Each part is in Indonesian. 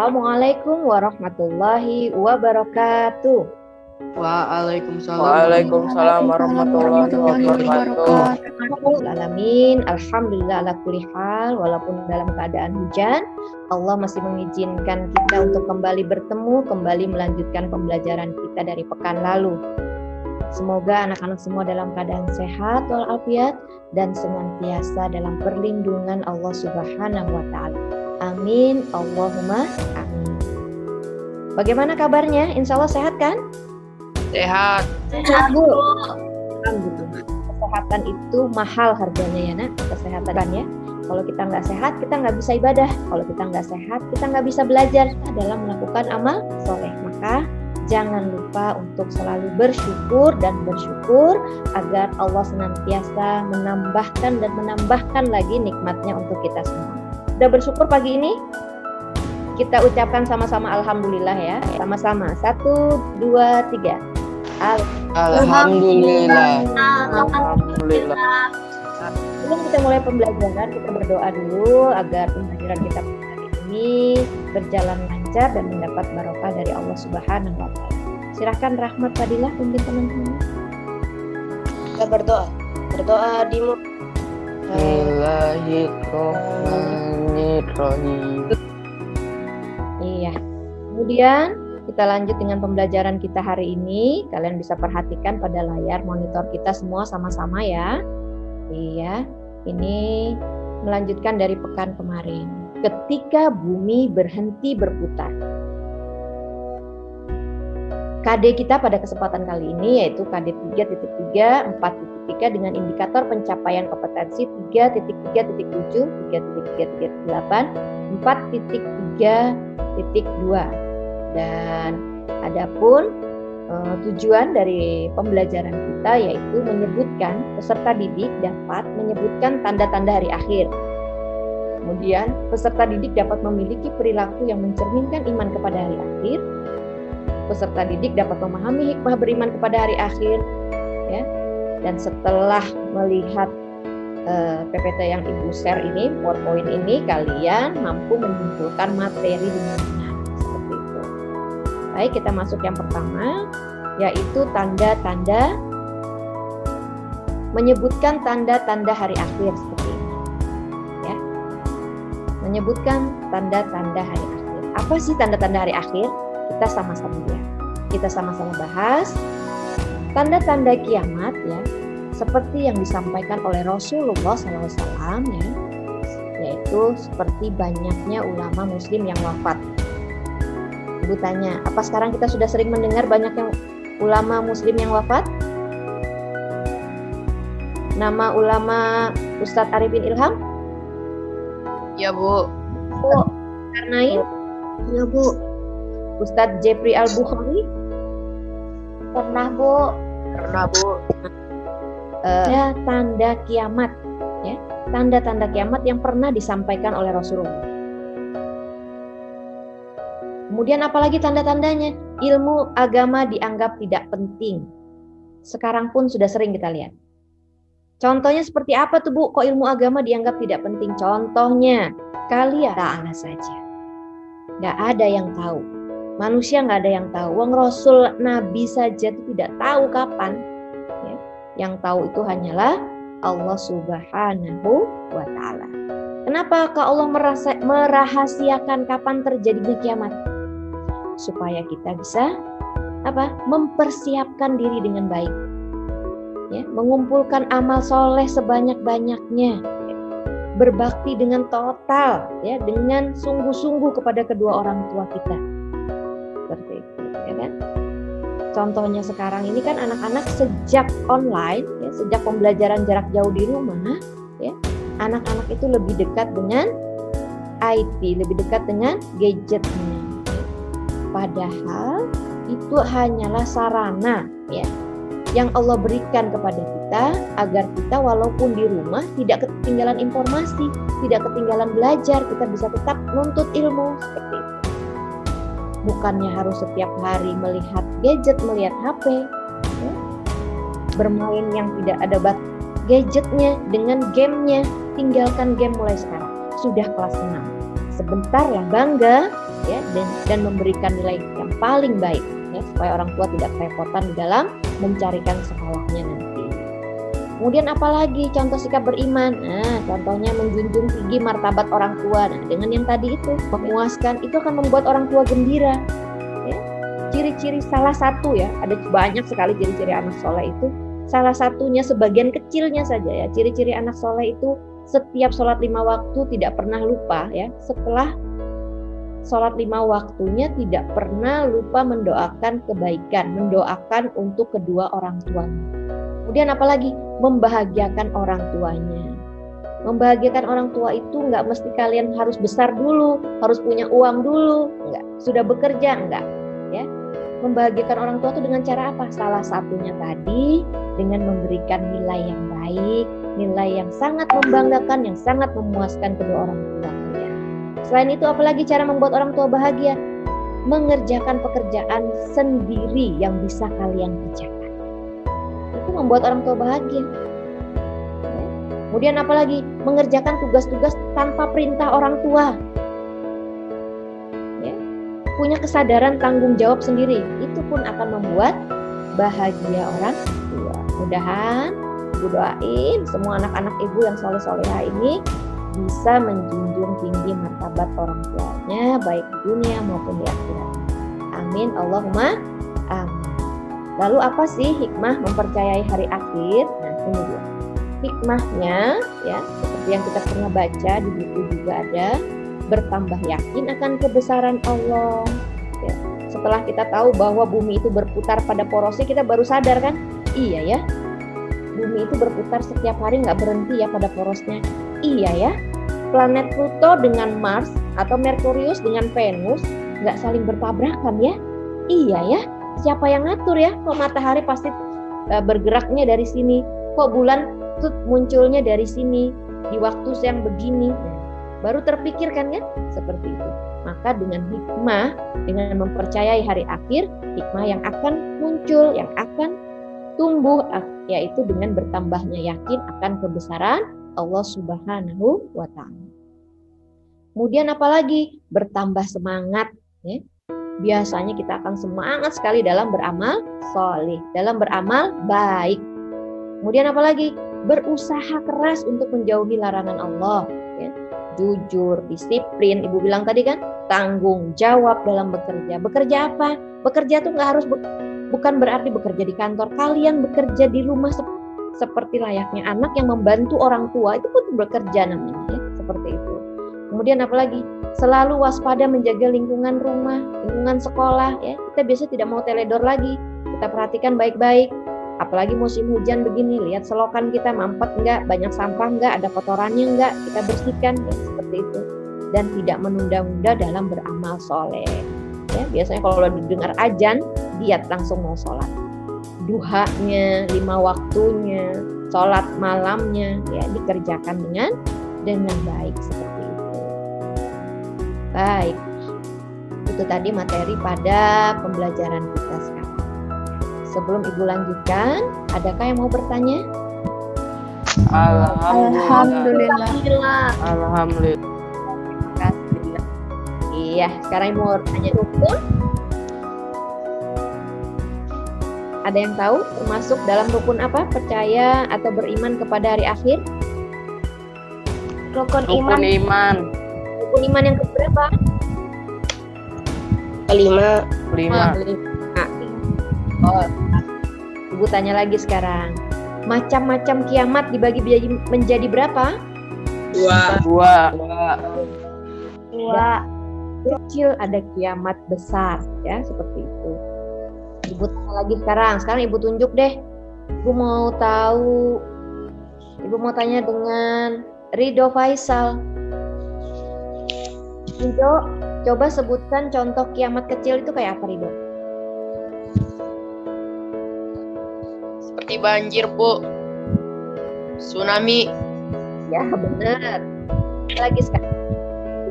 Assalamualaikum warahmatullahi wabarakatuh. Waalaikumsalam warahmatullahi wabarakatuh. Alamin, alhamdulillah ala kulli hal. Walaupun dalam keadaan hujan, Allah masih mengizinkan kita untuk kembali bertemu, kembali melanjutkan pembelajaran kita dari pekan lalu. Semoga anak-anak semua dalam keadaan sehat walafiat dan senantiasa dalam perlindungan Allah Subhanahu wa taala. Amin, Allahumma amin. Bagaimana kabarnya? Insya Allah sehat kan? Sehat. Sehat, Bu. Alhamdulillah. Kesehatan itu mahal harganya ya, Nak. Kesehatan ya. Kalau kita nggak sehat, kita nggak bisa ibadah. Kalau kita nggak sehat, kita nggak bisa belajar dalam melakukan amal soleh. Maka jangan lupa untuk selalu bersyukur agar Allah senantiasa menambahkan dan menambahkan lagi nikmatnya untuk kita semua. Sudah bersyukur pagi ini? Kita ucapkan sama-sama alhamdulillah ya. Sama-sama. 1, 2, 3. Alhamdulillah. Sebelum kita mulai pembelajaran, kita berdoa dulu agar pembelajaran kita hari ini berjalan lancar dan mendapat barokah dari Allah Subhanahu wa taala. Silakan Rahmat Fadilah pimpin teman-teman. Kita berdoa di Bismillahirrahmanirrahim. Iya. Kemudian kita lanjut dengan pembelajaran kita hari ini. Kalian bisa perhatikan pada layar monitor kita semua sama-sama ya. Iya. Ini melanjutkan dari pekan kemarin. Ketika bumi berhenti berputar. KD kita pada kesempatan kali ini yaitu KD 3.3, 4.3 dengan indikator pencapaian kompetensi 3.3.7, 3.3.8, 4.3.2. Dan adapun tujuan dari pembelajaran kita yaitu menyebutkan peserta didik dapat menyebutkan tanda-tanda hari akhir. Kemudian peserta didik dapat memiliki perilaku yang mencerminkan iman kepada hari akhir. Peserta didik dapat memahami hikmah beriman kepada hari akhir, ya. Dan setelah melihat PPT yang Ibu share ini, PowerPoint ini, kalian mampu menyimpulkan materi dengan benar seperti itu. Baik, kita masuk yang pertama, yaitu tanda-tanda, menyebutkan tanda-tanda hari akhir seperti ini, ya. Menyebutkan tanda-tanda hari akhir. Apa sih tanda-tanda hari akhir? Kita sama-sama bahas tanda-tanda kiamat ya, seperti yang disampaikan oleh Rasulullah SAW ya, yaitu seperti banyaknya ulama muslim yang wafat. Ibu tanya, apa sekarang kita sudah sering mendengar banyak yang ulama muslim yang wafat? Nama ulama Ustadz Arifin Ilham? Ya, Bu. Bu Karnain? Ya, Bu. Ustadz Jeffrey Al-Bukhari? Pernah, Bu. Ya, tanda kiamat ya, tanda-tanda kiamat yang pernah disampaikan oleh Rasulullah. Kemudian apalagi tanda-tandanya? Ilmu agama dianggap tidak penting. Sekarang pun sudah sering kita lihat. Contohnya seperti apa tuh, Bu? Kok ilmu agama dianggap tidak penting? Contohnya, kalian ta'ala saja. Nggak ada yang tahu. Manusia nggak ada yang tahu. Wong Rasul Nabi saja itu tidak tahu kapan. Ya. Yang tahu itu hanyalah Allah Subhanahu wa taala. Kenapa Allah merahasiakan kapan terjadinya kiamat? Supaya kita bisa mempersiapkan diri dengan baik. Ya, mengumpulkan amal soleh sebanyak-banyaknya. Berbakti dengan total, ya, dengan sungguh-sungguh kepada kedua orang tua kita. Seperti itu, ya kan? Contohnya sekarang ini kan anak-anak sejak online, ya, sejak pembelajaran jarak jauh di rumah, ya, anak-anak itu lebih dekat dengan IT, lebih dekat dengan gadgetnya. Ya. Padahal itu hanyalah sarana, ya, yang Allah berikan kepada kita agar kita walaupun di rumah tidak ketinggalan informasi, tidak ketinggalan belajar, kita bisa tetap menuntut ilmu seperti itu. Bukannya harus setiap hari melihat gadget, melihat HP, ya. Bermain yang tidak ada gadgetnya dengan gamenya. Tinggalkan game mulai sekarang. Sudah kelas 6. Sebentar lah bangga ya, dan memberikan nilai yang paling baik, ya, supaya orang tua tidak kerepotan di dalam mencarikan sekolahnya nanti. Kemudian apalagi contoh sikap beriman? Nah, contohnya menjunjung tinggi martabat orang tua. Nah, dengan yang tadi itu memuaskan, itu akan membuat orang tua gembira. Ya. Ciri-ciri salah satu, ya, ada banyak sekali ciri-ciri anak soleh itu. Salah satunya, sebagian kecilnya saja, ya, ciri-ciri anak soleh itu setiap sholat 5 waktu tidak pernah lupa, ya. Setelah sholat 5 waktunya tidak pernah lupa mendoakan kebaikan, mendoakan untuk kedua orang tuanya. Kemudian apalagi? Membahagiakan orang tuanya. Membahagiakan orang tua itu nggak mesti kalian harus besar dulu, harus punya uang dulu, nggak. Sudah bekerja, nggak. Ya. Membahagiakan orang tua itu dengan cara apa? Salah satunya tadi dengan memberikan nilai yang baik, nilai yang sangat membanggakan, yang sangat memuaskan kedua orang tua kalian. Selain itu apalagi cara membuat orang tua bahagia? Mengerjakan pekerjaan sendiri yang bisa kalian kerjakan. Itu membuat orang tua bahagia. Ya. Kemudian apalagi? Mengerjakan tugas-tugas tanpa perintah orang tua. Ya. Punya kesadaran tanggung jawab sendiri. Itu pun akan membuat bahagia orang tua. Mudah-mudahan Ibu doain semua anak-anak Ibu yang soleh-soleha ini bisa menjunjung tinggi martabat orang tuanya, baik di dunia maupun di akhirat. Amin. Allahumma amin. Lalu apa sih hikmah mempercayai hari akhir? Nah, ini dia. Hikmahnya, ya, seperti yang kita pernah baca di buku juga ada, bertambah yakin akan kebesaran Allah. Ya. Setelah kita tahu bahwa bumi itu berputar pada porosnya, kita baru sadar kan? Iya ya, bumi itu berputar setiap hari, nggak berhenti ya pada porosnya. Iya ya, planet Pluto dengan Mars atau Merkurius dengan Venus nggak saling bertabrakan ya. Iya ya. Siapa yang ngatur ya? Kok matahari pasti bergeraknya dari sini? Kok bulan tuh munculnya dari sini di waktu yang begini? Baru terpikirkan kan? Seperti itu. Maka dengan hikmah, dengan mempercayai hari akhir, hikmah yang akan muncul, yang akan tumbuh, yaitu dengan bertambahnya yakin akan kebesaran Allah Subhanahu wa Ta'ala. Kemudian apalagi? Bertambah semangat, ya. Biasanya kita akan semangat sekali dalam beramal soleh, dalam beramal baik. Kemudian apalagi? Berusaha keras untuk menjauhi larangan Allah. Ya. Jujur, disiplin. Ibu bilang tadi kan, tanggung jawab dalam bekerja. Bekerja apa? Bekerja tuh nggak harus bukan berarti bekerja di kantor. Kalian bekerja di rumah seperti layaknya anak yang membantu orang tua, itu pun bekerja namanya, ya. Seperti itu. Kemudian apalagi? Selalu waspada menjaga lingkungan rumah, lingkungan sekolah, ya. Kita biasanya tidak mau teledor lagi. Kita perhatikan baik-baik. Apalagi musim hujan begini, lihat selokan kita mampet enggak, banyak sampah enggak, ada kotorannya enggak, kita bersihkan, ya, seperti itu. Dan tidak menunda-nunda dalam beramal soleh. Ya, biasanya kalau didengar azan, giat langsung mau sholat. Duhanya, 5 waktunya, sholat malamnya, ya, dikerjakan dengan baik seperti itu. Baik, itu tadi materi pada pembelajaran kita sekarang. Sebelum Ibu lanjutkan, adakah yang mau bertanya? Alhamdulillah. Alhamdulillah. Terima kasih. Iya, sekarang Ibu mau bertanya rukun. Ada yang tahu termasuk dalam rukun apa? Percaya atau beriman kepada hari akhir? Rukun Rukun iman. Rukun iman yang keberapa? kelima. 5. Oh, Ibu tanya lagi sekarang. Macam-macam kiamat dibagi menjadi berapa? 2. Kecil ada kiamat besar, ya, seperti itu. Ibu tanya lagi sekarang. Sekarang Ibu tunjuk deh. Ibu mau tahu. Ibu mau tanya dengan Ridho Faisal. Ridho, coba sebutkan contoh kiamat kecil itu kayak apa, Ridho? Seperti banjir, Bu. Tsunami. Ya, benar. Lagi sekarang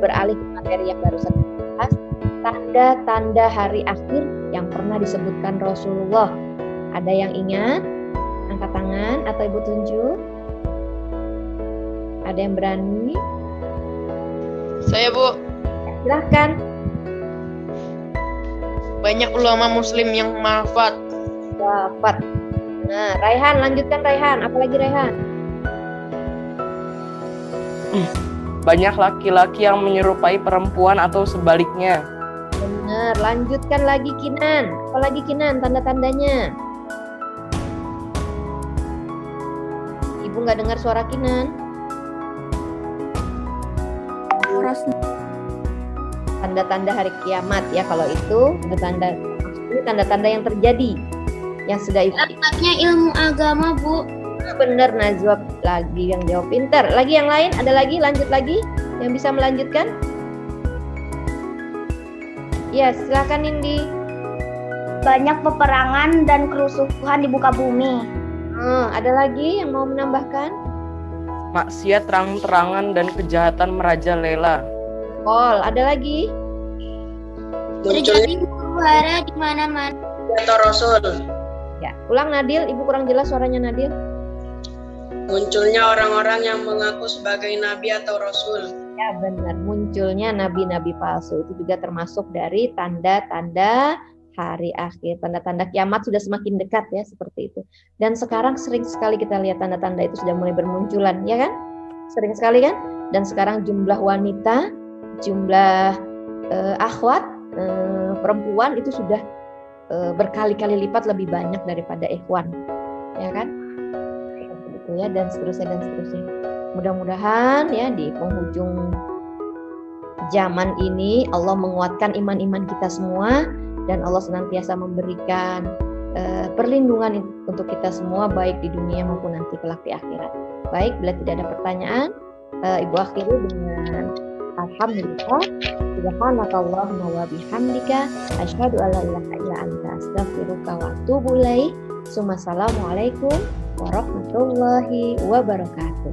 beralih ke materi yang barusan kita bahas, tanda-tanda hari akhir yang pernah disebutkan Rasulullah. Ada yang ingat? Angkat tangan atau Ibu tunjuk? Ada yang berani? Saya, Bu. Silahkan. Banyak ulama muslim yang wafat. Dapat. Nah, Raihan, lanjutkan Raihan. Apalagi Raihan? Banyak laki-laki yang menyerupai perempuan atau sebaliknya. Benar, lanjutkan lagi Kinan. Apalagi Kinan tanda-tandanya? Ibu nggak dengar suara Kinan. Tanda-tanda hari kiamat ya, kalau itu tanda-tanda, maksudnya tanda-tanda yang terjadi yang sudah ibu. Dapatnya ilmu agama, Bu. Benar, Najwa lagi yang jawab pintar. Lagi yang lain? Ada lagi? Lanjut lagi? Yang bisa melanjutkan? Ya, silakan Indi. Banyak peperangan dan kerusuhan di muka bumi. Ada lagi yang mau menambahkan? Maksiat terang-terangan dan kejahatan merajalela. Ada lagi? Terjadi huru-hara di mana-mana. Atau Rasul. Ya, ulang Nadil, Ibu kurang jelas suaranya Nadil. Munculnya orang-orang yang mengaku sebagai nabi atau rasul. Ya benar, munculnya nabi-nabi palsu itu juga termasuk dari tanda-tanda hari akhir. Tanda-tanda kiamat sudah semakin dekat ya, seperti itu. Dan sekarang sering sekali kita lihat tanda-tanda itu sudah mulai bermunculan, ya kan? Sering sekali kan? Dan sekarang jumlah wanita, jumlah akhwat, perempuan itu sudah berkali-kali lipat lebih banyak daripada ikhwan, ya kan? Ya, dan seterusnya. Mudah-mudahan ya di penghujung zaman ini Allah menguatkan iman-iman kita semua dan Allah senantiasa memberikan perlindungan untuk kita semua baik di dunia maupun nanti kelak di akhirat. Baik, bila tidak ada pertanyaan, Ibu akhiri dengan alhamdulillah, subhanakallahumma wa bihamdika asyhadu an la ilaha illa anta astaghfiruka wa atubu ilaik. Assalamualaikum warahmatullahi wabarakatuh.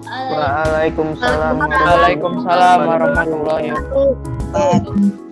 Waalaikumsalam warahmatullahi wabarakatuh.